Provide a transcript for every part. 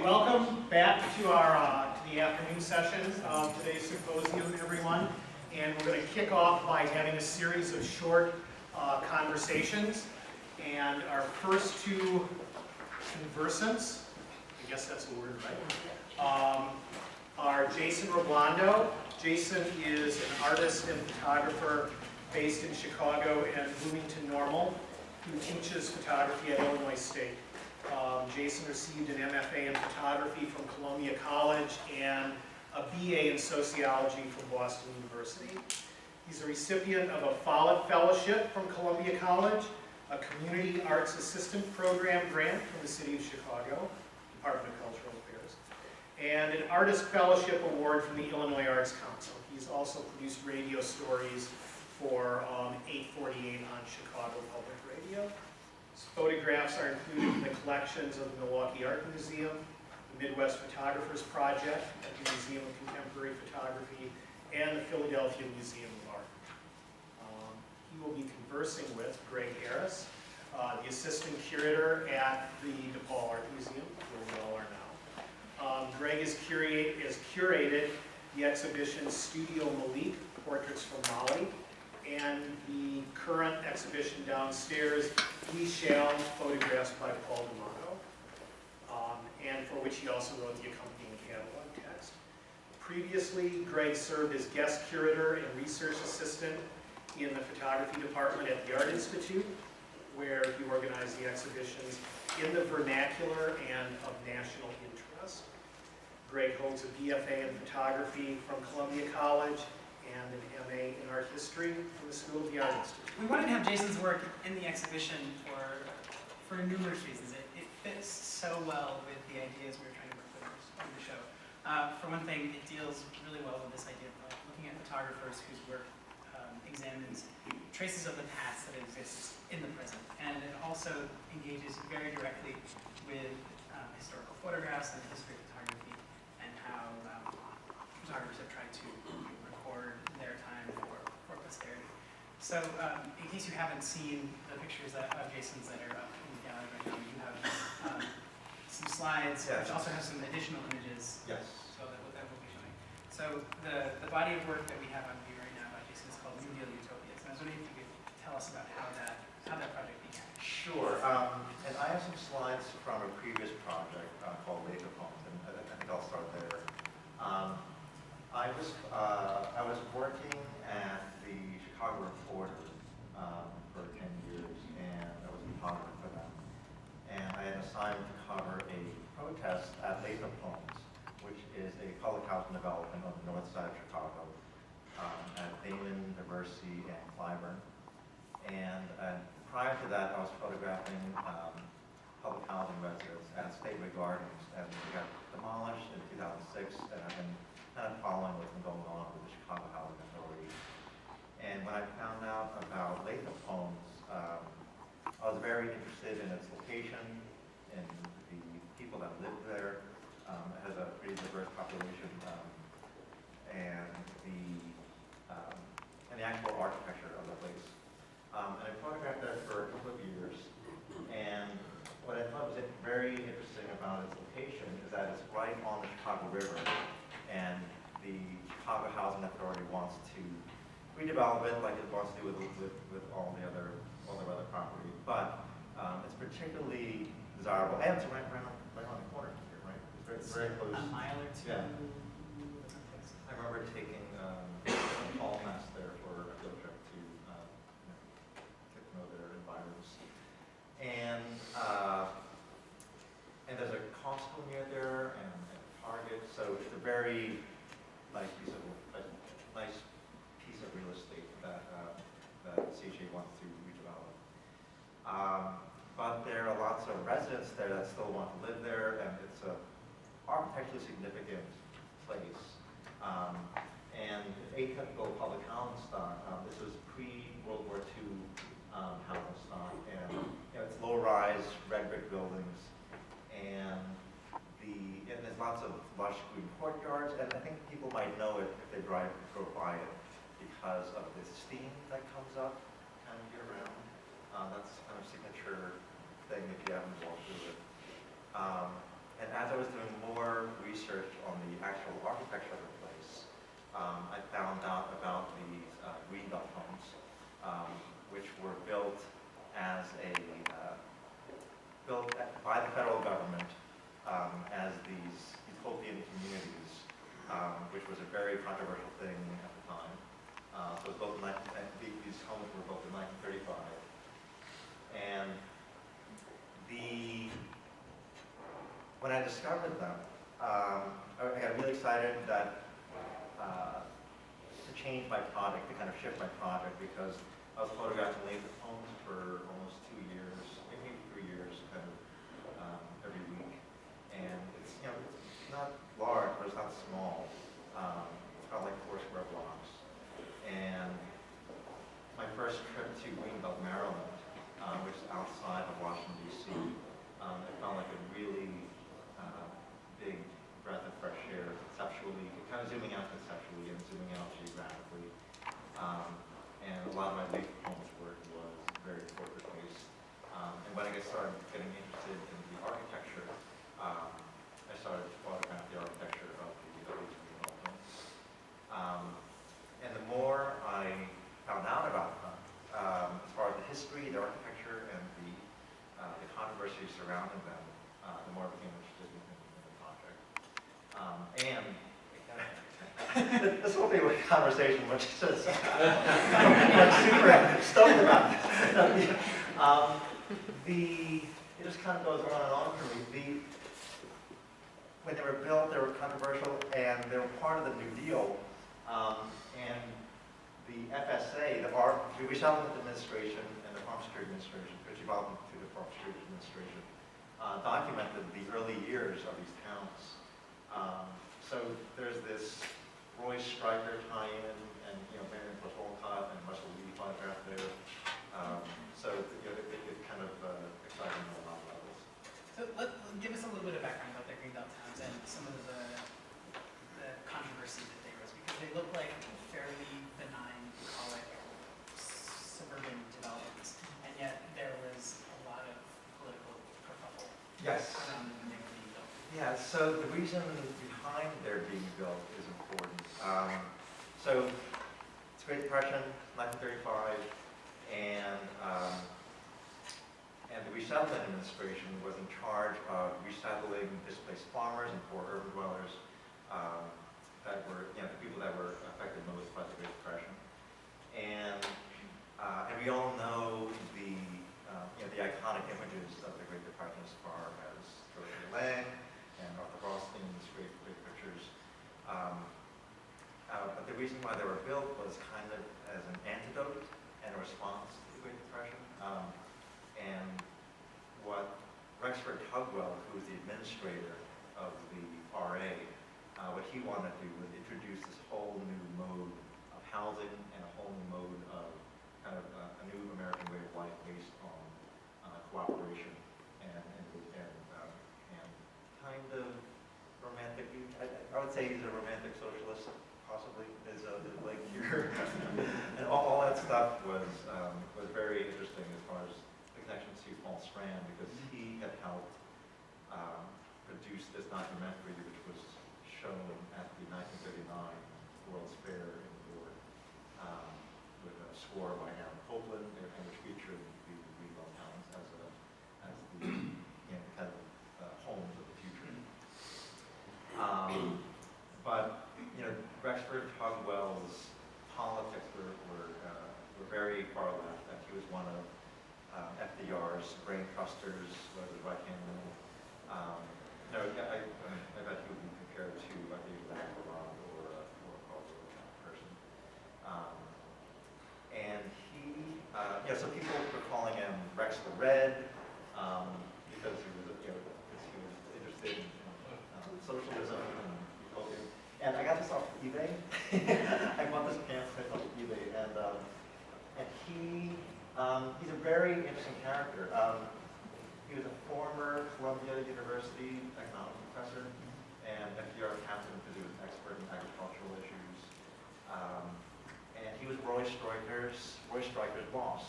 welcome back to our to the afternoon session of today's symposium, everyone. And we're going to kick off by having a series of short conversations. And our first two conversants, I guess that's a word, right? Are Jason Roblando. Jason is an artist and photographer based in Chicago and Bloomington Normal, who teaches photography at Illinois State. Jason received an MFA in photography from Columbia College and a BA in sociology from Boston University. He's a recipient of a Follett Fellowship from Columbia College, a Community Arts Assistant Program grant from the City of Chicago, Department of Cultural Affairs, and an Artist Fellowship Award from the Illinois Arts Council. He's also produced radio stories for 848 on Chicago Public Radio. His photographs are included in the collections of the Milwaukee Art Museum, the Midwest Photographers Project at the Museum of Contemporary Photography, and the Philadelphia Museum of Art. He will be conversing with Greg Harris, the assistant curator at the DePaul Art Museum, where we all are now. Greg has curated the exhibition Studio Malik, Portraits from Mali, and the current exhibition downstairs, We Shall, Photographs by Paul D'Amato, and for which he also wrote the accompanying catalog text. Previously, Greg served as guest curator and research assistant in the photography department at the Art Institute, where he organized the exhibitions In the Vernacular and Of National Interest. Greg holds a BFA in photography from Columbia College and an MA in art history from the School of the Art Institute. We wanted to have Jason's work in the exhibition for numerous reasons. It fits so well with the ideas we were trying to put in the show. For one thing, it deals really well with this idea of looking at photographers whose work examines traces of the past that exists in the present. And it also engages very directly with historical photographs and the history of photography and how photographers have tried to record their time for posterity. So in case you haven't seen the pictures of Jason's that are up in the gallery right now, you have some slides, which also have some additional images. Yes. So that we'll be showing. So the body of work that we have on view right now by Jason is called New Deal Utopias. And I was wondering if you could tell us about how that project began. Sure. And I have some slides from a previous project called Later Poems, and I think I'll start there. I was working at the Chicago Reporter for 10 years, and I was a photographer for them. And I had assigned to cover a protest at Later Poems, which is a public housing development on the north side of Chicago, at Damon, Diversey, and Clyburn. And prior to that, I was photographing public housing residents at Stateway Gardens, and they got demolished in 2006, and I've been kind of following what's been going on with the Chicago Housing Authority. And when I found out about Latham Homes, I was very interested in its location and the people that live there. It has a pretty diverse population, and the actual architecture of the place. And I photographed that for a couple of years. And what I thought was very interesting about its location is that it's right on the Chicago River. And the Chicago Housing Authority wants to redevelop it like it wants to do with all their other property. But it's particularly desirable. And it's right on the corner here, right? It's very close. A mile or two. Yeah. I remember taking Paul Ness there for a field trip to get to know their environs. And there's a Costco near there and a Target, so it's a very nice piece of real estate that CHA wants to redevelop. But there are lots of residents there that still want to live there, and it's a architecturally significant place. And it's atypical public housing stock. This was pre-World War II housing stock, and it's low-rise red brick buildings, and there's lots of lush green courtyards, and I think people might know it if they go by it because of the steam that comes up kind of year-round. That's kind of a signature thing if you haven't walked through it. And as I was doing more research on the actual architecture of the place, I found out about these greenbelt homes, which were built as by the federal government as these utopian communities, which was a very controversial thing at the time. So it was built these homes were built in 1935, and when I discovered them, I got really excited to change my project, to kind of shift my project, because I was photographing Lathrop homes for almost 2 years, maybe 3 years, kind of every week. And it's it's not large, but it's not small. It's about like 4 square blocks. And my first trip to Greenbelt, Maryland, which is outside of Washington, D.C., I felt like a really big breath of fresh air conceptually, kind of zooming out conceptually and zooming out geographically. And a lot of my big homes work was very corporate-based. And when I started getting interested in the architecture, I started to photograph the architecture of these Greenbelt homes. And the more I found out about them, as far as the history, the architecture, and the controversy surrounding them, the more I became interested in the project. And this will be a conversation, which is I'm super stoked about this. It just kind of goes on and on for me. When they were built, they were controversial, and they were part of the New Deal. And the FSA, the Resettlement Administration and the Farm Security Administration, which evolved into the Farm Security Administration, documented the early years of these towns. So there's this Roy Stryker tie-in, and Marion plus Wolcott and Russell Lee photograph there. So it kind of excited me on a lot of levels. So give us a little bit of background about the Greenbelt towns and some of the controversy that they raised, because they look like fairly benign, bucolic, suburban developments, and yet there was a lot of political kerfuffle Yes. around them when they were being built. Yeah, so the reason behind their being built is important. So it's Great Depression, 1935, and the Resettlement Administration was in charge of resettling displaced farmers and poor urban dwellers that were, the people that were affected most by the Great Depression. And we all know the iconic images of the Great Depression as far as Dorothy Lang and Arthur Rothstein's great pictures. But the reason why they were built was kind of as an antidote and a response to the Great Depression. And what Rexford Tugwell, who was the administrator of the RA, what he wanted to do was introduce this whole new mode of housing and a whole new mode of kind of a new American way of life based on cooperation and kind of romantic. I would say he's a romantic socialist, possibly, is like here. And all that stuff was very interesting as far as the connection to Paul Strand, because he had helped produce this documentary, which was shown at the 1939 World's Fair in New York, with a score by Aaron Copland, and which featured the Greenbelt towns as the kind of homes of the future. But Rexford Tugwell's politics were very far left. That he was one of FDR's brain trusters, was his right hand man. I bet he would be compared to David Axelrod or Carl Rove, that person. And he, so people were calling him Rex the Red because he was, interested in socialism and utopia. And I got this off eBay. I bought this pamphlet off eBay, and he's a very interesting character. He was a former Columbia University economics professor, and FDR tapped him because he was an expert in agricultural issues. And he was Roy Stryker's boss.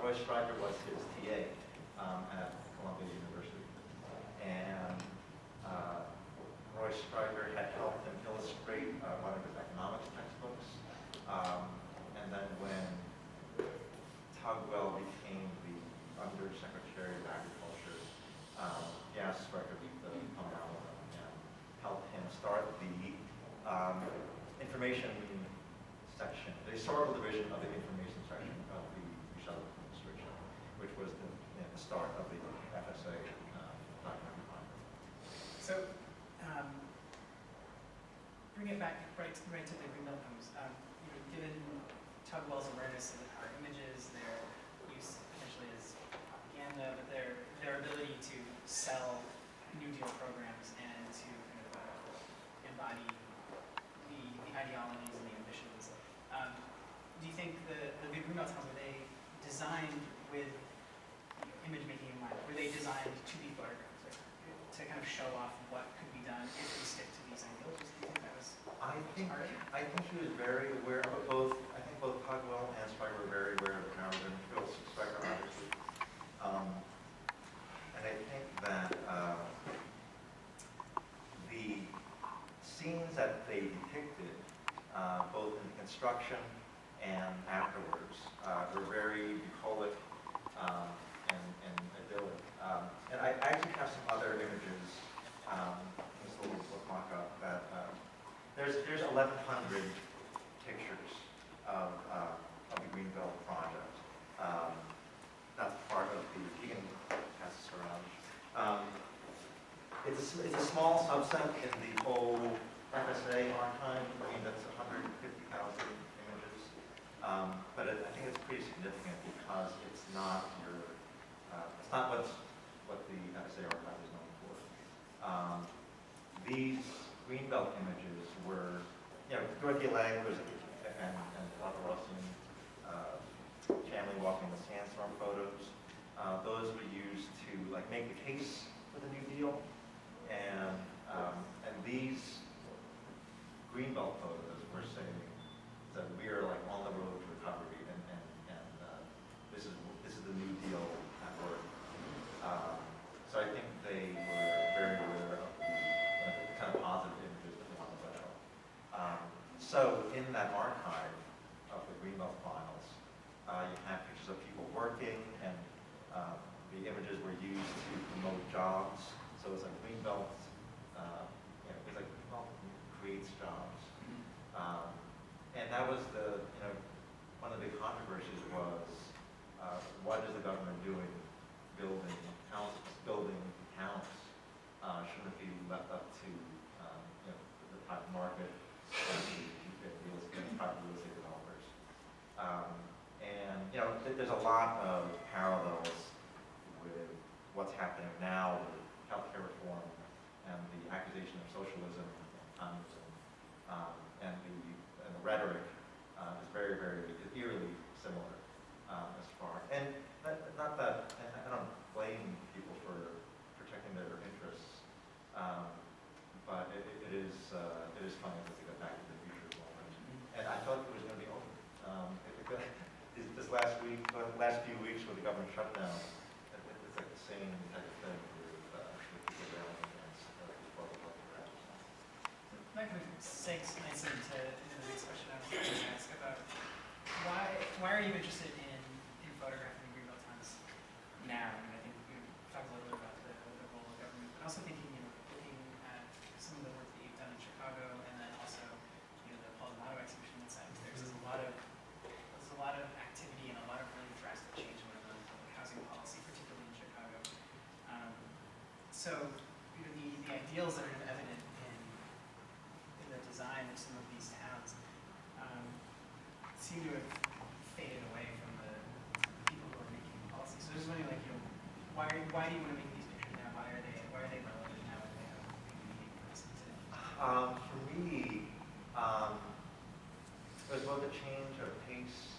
Roy Stryker was his TA at Columbia University. And Roy Stryker had helped him illustrate one of his economics textbooks. And then when Tugwell became the Undersecretary of Agriculture, he asked Stryker to come down and help him start the information section, the historical division of the information section of the Shelton administration, which was the start of the FSA document refinement. So, bring it back right to the Greenbelt homes. Given Tugwell's awareness of our images, their use potentially as propaganda, but their ability to sell New Deal programs and to kind of embody the ideologies and the ambitions. Do you think the Greenbelt homes, were they designed with image making in mind? Were they designed to be photographs, or to kind of show off what could be done if we stick to these ideals? Do you think that was I think part? she was very aware of both. I think both Tugwell and Stryker were very aware of the power of influence. Stryker obviously, and I think that the scenes that they depicted, both in the construction and afterwards, were very bucolic and idyllic. And I actually have some other images. This little mock-up that. There's 1,100 pictures of the Greenbelt project. That's part of the, you can pass this around. It's a small subset in the whole FSA archive. I mean, that's 150,000 images. But I think it's pretty significant because it's not what the FSA archive is known for. These Greenbelt images were, Dorothea Lange and Arthur Rossing, family walking the sandstorm photos. Those were used to make the case for the New Deal, and these Greenbelt photos were saying that we are on the road to recovery, and this is the New Deal at work. So I think they were very aware of the kind of positive images that they want to put out. So in that archive of the Greenbelt files, you have pictures of people working, and the images were used to promote jobs. So it's like Greenbelt, it's like Greenbelt creates jobs. And that was one of the big controversies was, what is the government doing building houses? Shouldn't it be left up to the private market and the private real estate developers? There's a lot of parallels with what's happening now with healthcare reform and the accusation of socialism and communism, and the rhetoric is very, very eerily similar as far. And not that I don't blame people for protecting their interests, but it is funny as they go back to the future moment. And I thought it was going to be over. Last few weeks with the government shutdown, it's like the same type of thing with people railing against these public health programs. That kind of segues nicely into the next question I was going to ask about why are you interested in photographing the Greenbelt times now? I mean, I think we talked a little bit about the role of government, but also thinking, looking at some of the work that you've done in Chicago, and then also, the Paul D'Amato exhibition in Science. There's a lot of activity and a lot of really drastic change going on in public housing policy, particularly in Chicago. So, the ideals that are evident in the design of some of these towns seem to have faded away from the people who are making policy. So just wondering, why do you want to make these pictures now? Why are they relevant now? When they have meaning for us today? For me, it was both a change of pace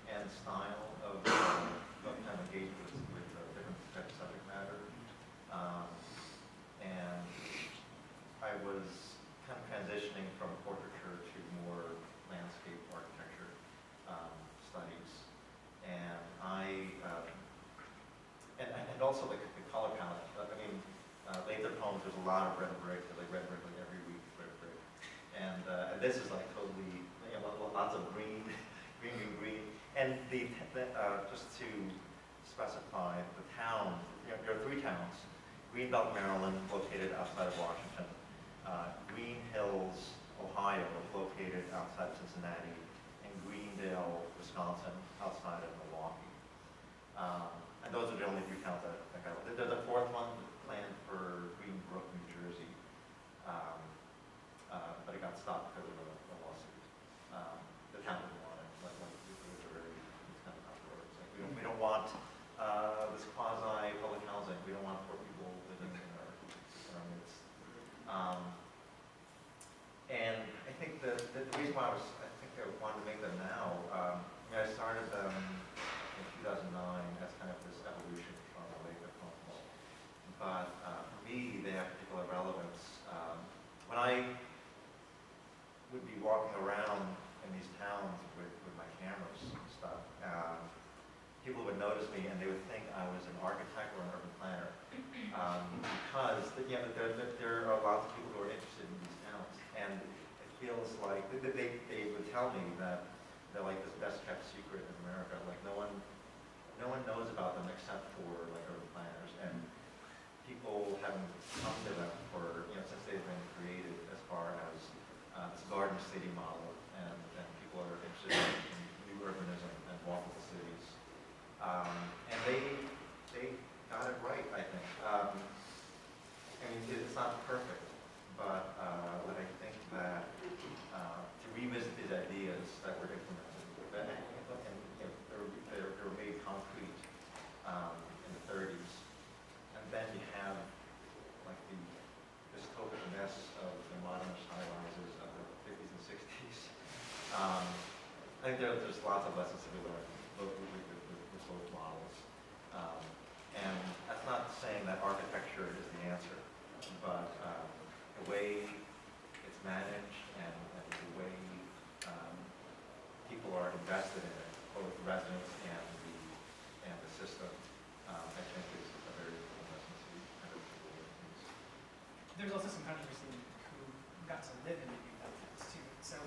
and style of kind of engagement with different types of subject matter. And I was kind of transitioning from portraiture to more landscape architecture studies, and and also the color palette. I mean, Lathrop Homes, there's a lot of red brick, there's like red brick like every week, red brick. And this is like totally, lots of green, green. And just to specify, the town, there are 3 towns. Greenbelt, Maryland, located outside of Washington. Green Hills, Ohio, located outside of Cincinnati. And Greendale, Wisconsin, outside of Milwaukee. And those are the only 3 towns that got it. There's a 4th one planned for Greenbrook, New Jersey. But it got stopped because of a lawsuit. The town didn't want it. It's kind of outdoors. Like, we don't want this quasi-public housing. We don't want poor people living in our midst. And I think the reason why I think I wanted to make them now, I started them in 2009 as kind of this evolution from the Lathrop Homes. But for me, they have particular relevance. When I would be walking around in these towns with my cameras and stuff, people would notice me and they would think I was an architect or an urban planner. Because there are lots of people who are interested in these towns. And it feels like, they would tell me that they're like this best kept secret in America. Like no one knows about them except for like urban planners. And people haven't come to them for, since they've been created as far as this garden city model. And people are interested in new urbanism and walkable cities. And they got it right, I think. I mean, it's not perfect, but I think that to revisit these ideas that were implemented, and they were made concrete in the 30s, and then you have like the dystopic mess of the modernist high-rises of the 50s and 60s. I think there's lots of lessons to be learned with both models. And that's not saying that architecture is the answer, but the way it's managed and the way people are invested in it, both residents and the system, I think is a very important lesson to kind of use. There's also some controversy in who got to live in the new buildings too. So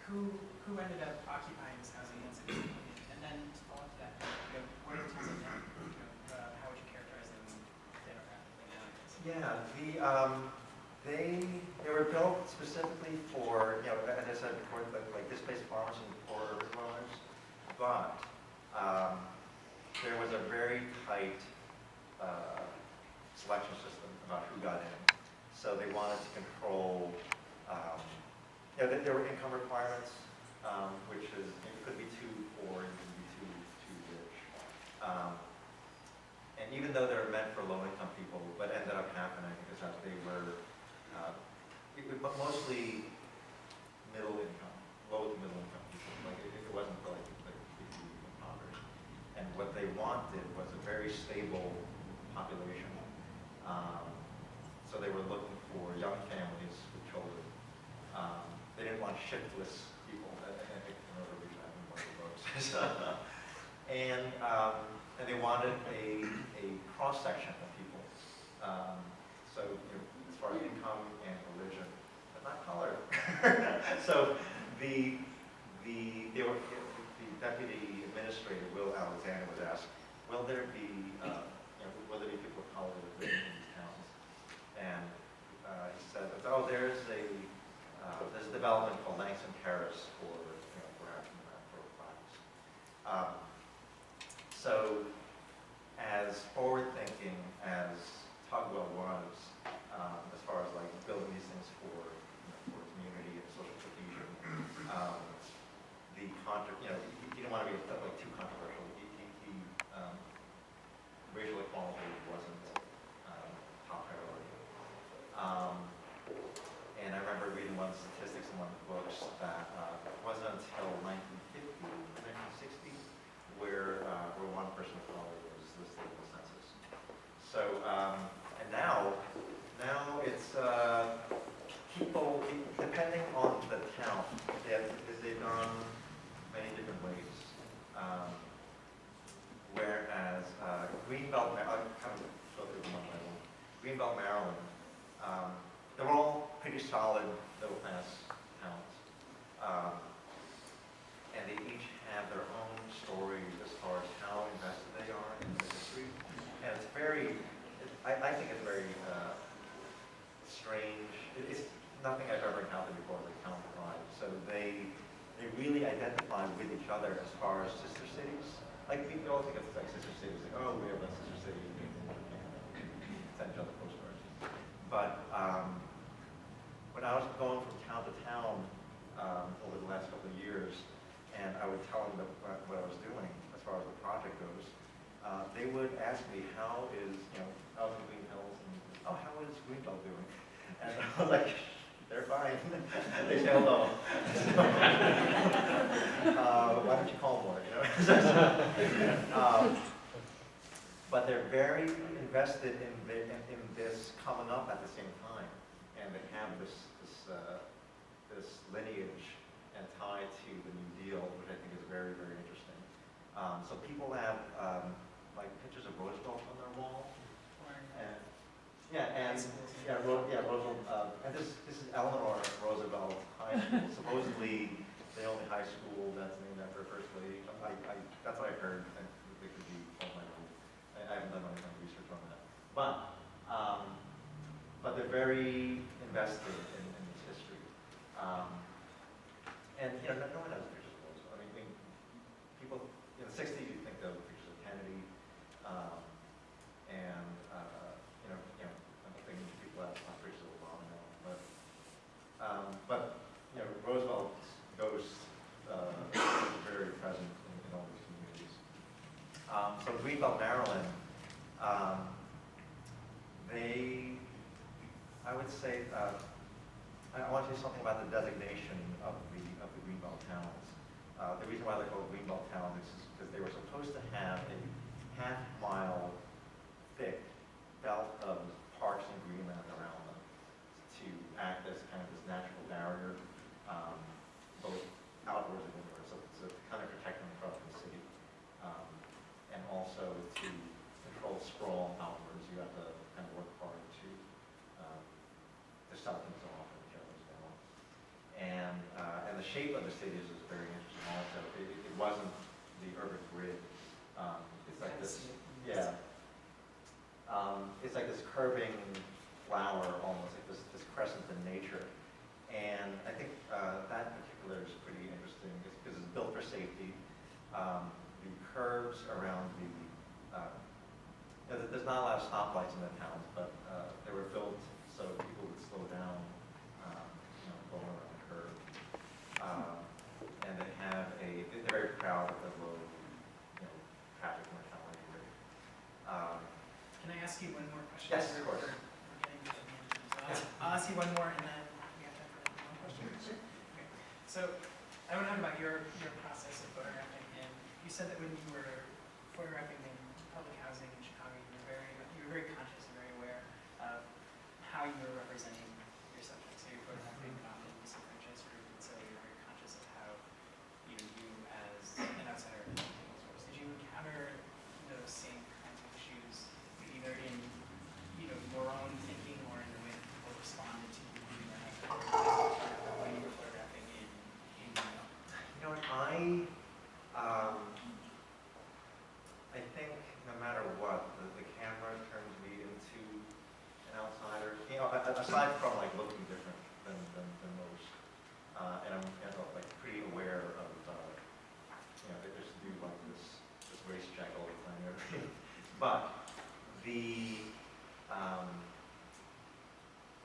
who ended up occupying this housing density? And then to follow up to that, what are the types of them? How would you characterize them demographically now? Yeah, they were built specifically for, as I said before, like displaced farmers and poor urban dwellers, but there was a very tight selection system about who got in. So they wanted to control, there were income requirements, which is, you could be too poor, you could be too rich. And even though they were meant for low-income people, what ended up happening is that they were mostly middle income, low to middle income people. Like it wasn't for like people impoverished. And what they wanted was a very stable population. So they were looking for young families with children. They didn't want shiftless people. I think in order to reach that in one of the books. And they wanted a cross-section of people. So as far as income and religion, but not color. So the deputy administrator, Will Alexander, was asked, will there be people of color living in these towns? And he said, oh, there's a development called Langston Terrace for blacks. So as forward-thinking as Tugwell was, as far as like building these things for community and social cohesion, he didn't want to be like too controversial. Racial equality wasn't top priority. And I remember reading one of the statistics in one of the books that it wasn't until 1950, 1960, where one person of color was listed in the census. So, and now it's people, depending on the town, they've gone many different ways. Whereas Greenbelt, I'll kind of go through them one by one. Greenbelt, Maryland, they're all pretty solid middle-class towns. And they each have their own stories as far as how invested they are in the history. And it's very, I think it's very strange. It's nothing I've ever encountered before as a town-wide. So they really identify with each other as far as sister cities. Like we all think of like sister cities, like, oh, we have a sister city, we send each other postcards. But when I was going from town to town over the last couple of years, and I would tell them what I was doing as far as the project goes, they would ask me, how is, how's the Green Hills, and how is Greenbelt doing? And I was like, they're fine. They say hello. Why don't you call more? But they're very invested in this coming up at the same time, and they have this lineage and tie to the New Deal, which I think is very, very interesting. So people have like pictures of Roosevelt on their wall. And Roosevelt, and this is Eleanor Roosevelt High School, supposedly the only high school that's named after a first lady. That's what I heard. I think it could be all my own. I haven't done any research on that, but they're very invested in this history. And no one has pictures of Roosevelt. I mean, people in the '60s you think of pictures of Kennedy, and I'm thinking people have pictures of Obama now, but Roosevelt's ghost is very present in all these communities. So Greenbelt, Maryland, I would say, I want to say something about the designation of the Greenbelt towns. The reason why they're called Greenbelt towns is because they were supposed to have a half-mile thick belt of parks and greenland around them to act as kind of this natural barrier, both outdoors and indoors, so to kind of protect them from the city. And also to control sprawl outwards, you have to kind of work hard to stop things off and shut things down. And the shape of the cities is very interesting also. It wasn't the urban grid. It's like this, yeah. It's like this curving flower, almost like this crescent in nature. And I think that in particular is pretty interesting because it's built for safety. The curves around there's not a lot of stoplights in the towns, but they were built so people would slow down, going around the curve. And they're very proud of the low, traffic mortality rate. Can I ask you one more question? Yes, of course. We're getting to the end. So I'll ask you one more, and then we have time for one more question. Okay. So I want to talk about your process of photographing. And you said that when you were photographing in public housing in Chicago, you were very conscious and very aware of how you were representing your subjects. So you're photographing often disenfranchised group, and so you're very conscious of how you as an outsider are taking those roles. Did you encounter those same kinds of issues either in your own thinking or in the way that people responded to you when you were photographing in New York? I think no matter what, the camera turns me into an outsider. Aside from like looking different than most, and I'm like pretty aware of they just do like this race check all the time. But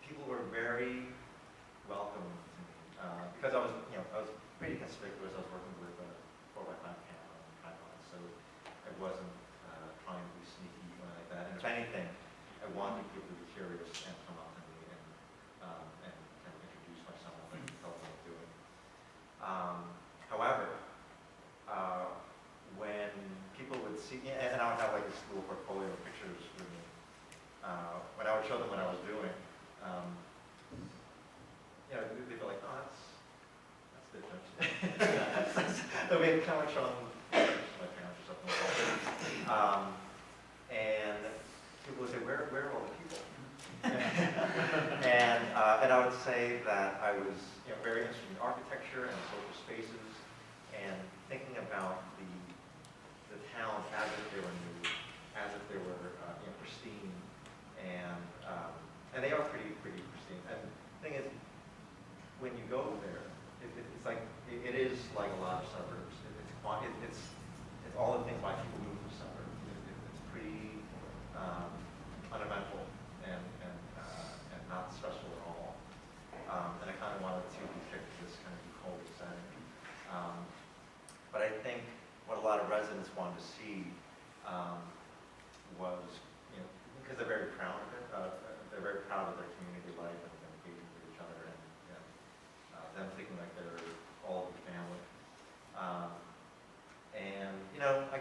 people were very welcome to me because I was pretty conspicuous. I was working with a 4x5 camera on tripod, so I wasn't trying to be sneaky or like that. And if anything, I wanted people to be curious and come up to me and introduce myself and tell them what I'm doing. However, when people would see, and I would have like this little portfolio of pictures with me, when I would show them what I was doing, they'd be like, oh, that's different. They'll be kind of like showing my parents or something like that. And people would say, where are all the people? And I would say that I was very interested in architecture and social spaces and thinking about the town as if they were new, as if they were pristine, and they are pretty pristine. And the thing is, when you go there, it's like it is like a lot of suburbs. It's all the things why people move to suburbs. It's pretty uneventful and not stressful at all. And I kind of wanted to depict this kind of bucolic setting. But I think what a lot of residents wanted to see was, because they're very proud of it, they're very proud of their community life and engaging with each other, and them thinking like they're all of the family.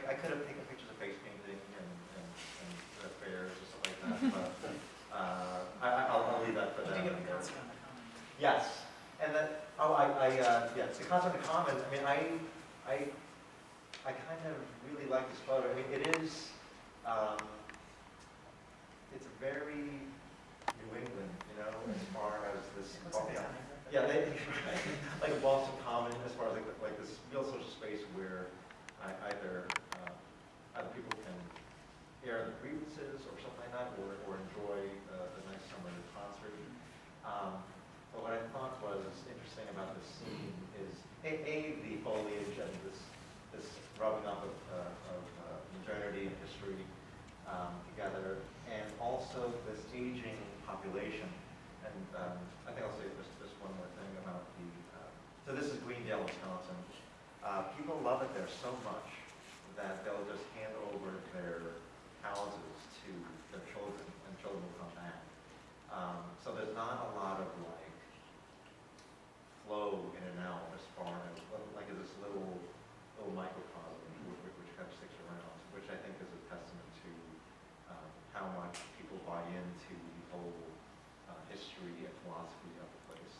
I could have taken pictures of face painting and fairs or stuff like that, but I'll leave that for them. Did you get the concert on the common? Yes, and then, the concert on the common, I mean, I kind of really like this photo. I mean, it is, it's very New England, as far as this. It looks like a time, right? Yeah, like a Boston Common, as far as like this real social space where either people can air their grievances or something like that, or enjoy a nice summer concert. But what I thought was interesting about this scene is the foliage and this rubbing up of modernity and history together, and also this aging population. And I think I'll say just one more thing about so this is Greendale, Wisconsin. People love it there so much that they'll just hand over their houses to their children, and children will come back. So there's not a lot of flow in and out as far as this little microcosm which kind of sticks around, which I think is a testament to how much people buy into the whole history and philosophy of the place.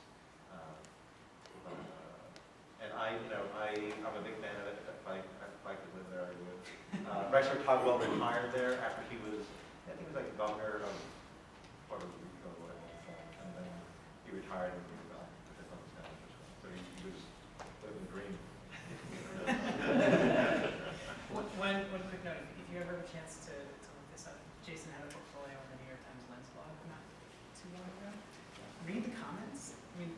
And I'm a big fan of it. If I could live there, I would. Rexford Togwell retired there after he was, I think he was like governor of Puerto Rico or whatever, and then he retired and moved back to different establishments. So he was living the dream. One quick note, if you ever have a chance to look this up, Jason had a portfolio in the New York Times Lens blog not too long ago. Read the comments. I mean,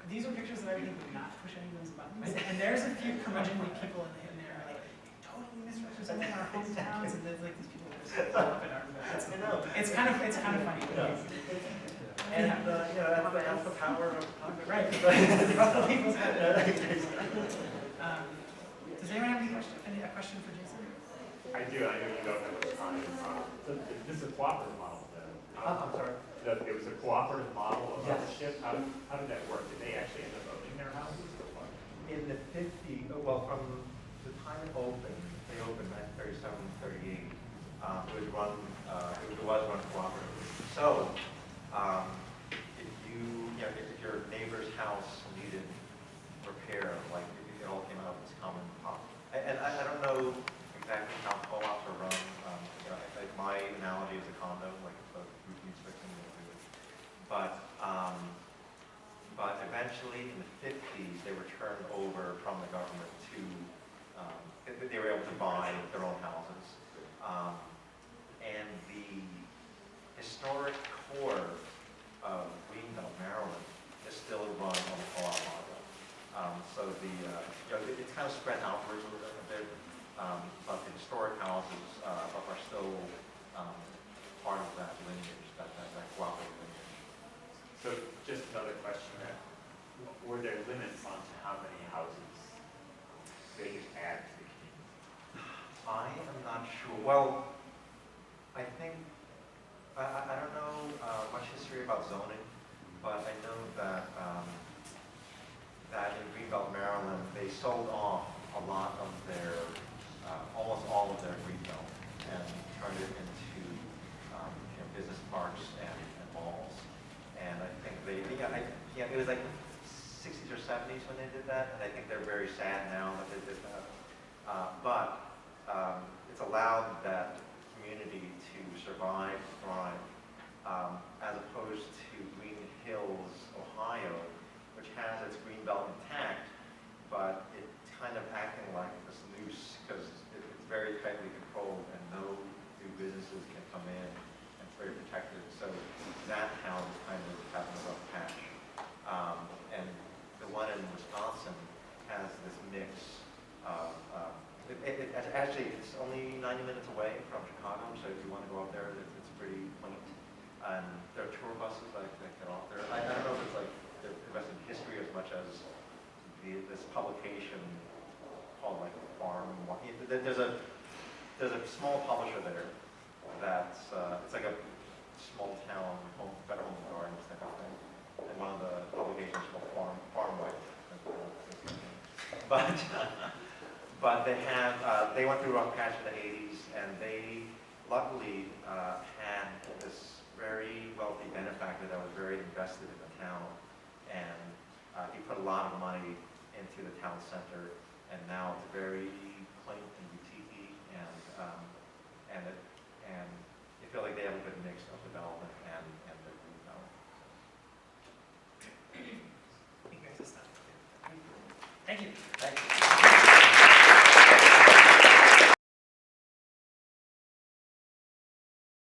these are pictures that I think would not push anyone's buttons. And there's a few curmudgeonly people in there like, totally misrepresenting our hometowns, and there's like these people that are so up in arms. It's kind of funny. And that's the power of photography. Right. Ruffle people's heads. Does anyone have a question for Jason? I do. I know you don't have much time. This is a cooperative model, then. I'm sorry. It was a cooperative model of Yes. ownership. How did that work? Did they actually end up owning their houses or what? In the 50s, from the time it opened, they opened in 37, 38, it was run cooperatively. So, if your neighbor's house needed repair, like it all came out of this common pot. And I don't know exactly how co-ops are run. My analogy is a condo, like the roof needs fixing, they'll do it. But eventually in the 50s, they were turned over from the government to, they were able to buy their own houses. And the historic core of Greenbelt, Maryland, is still run on the co-op model. So it's kind of spread outwards a bit, but the historic houses are still part of that lineage, that cooperative lineage. So just another question then. Were there limits on how many houses they could add to the community? I am not sure. Well, I think, I don't know much history about zoning, but I know that in Greenbelt, Maryland, they sold off a lot of their, almost all of their Greenbelt, and turned it into business parks and malls. And I think it was like the 60s or 70s when they did that, and I think they're very sad now that they did that. But it's allowed that community to survive, thrive. businesses can come in, and it's very protected. So that town is kind of having a rough patch. And the one in Wisconsin has this mix of, actually, it's only 90 minutes away from Chicago, so if you want to go up there, it's pretty quaint. And there are tour buses that get off there. I don't know if it's like the rest of history as much as this publication called like Farm. There's a small publisher there that's it's like a small town better home gardens type of thing. And one of the publications called Farm Wife. But they went through a rough patch in the 80s, and they luckily had this very wealthy benefactor that was very invested in the town, and he put a lot of money into the town center, and now it's very quaint and boutique, and you feel like they have a good mix of development and redevelopment. I think there's a stop. Thank you. Thanks.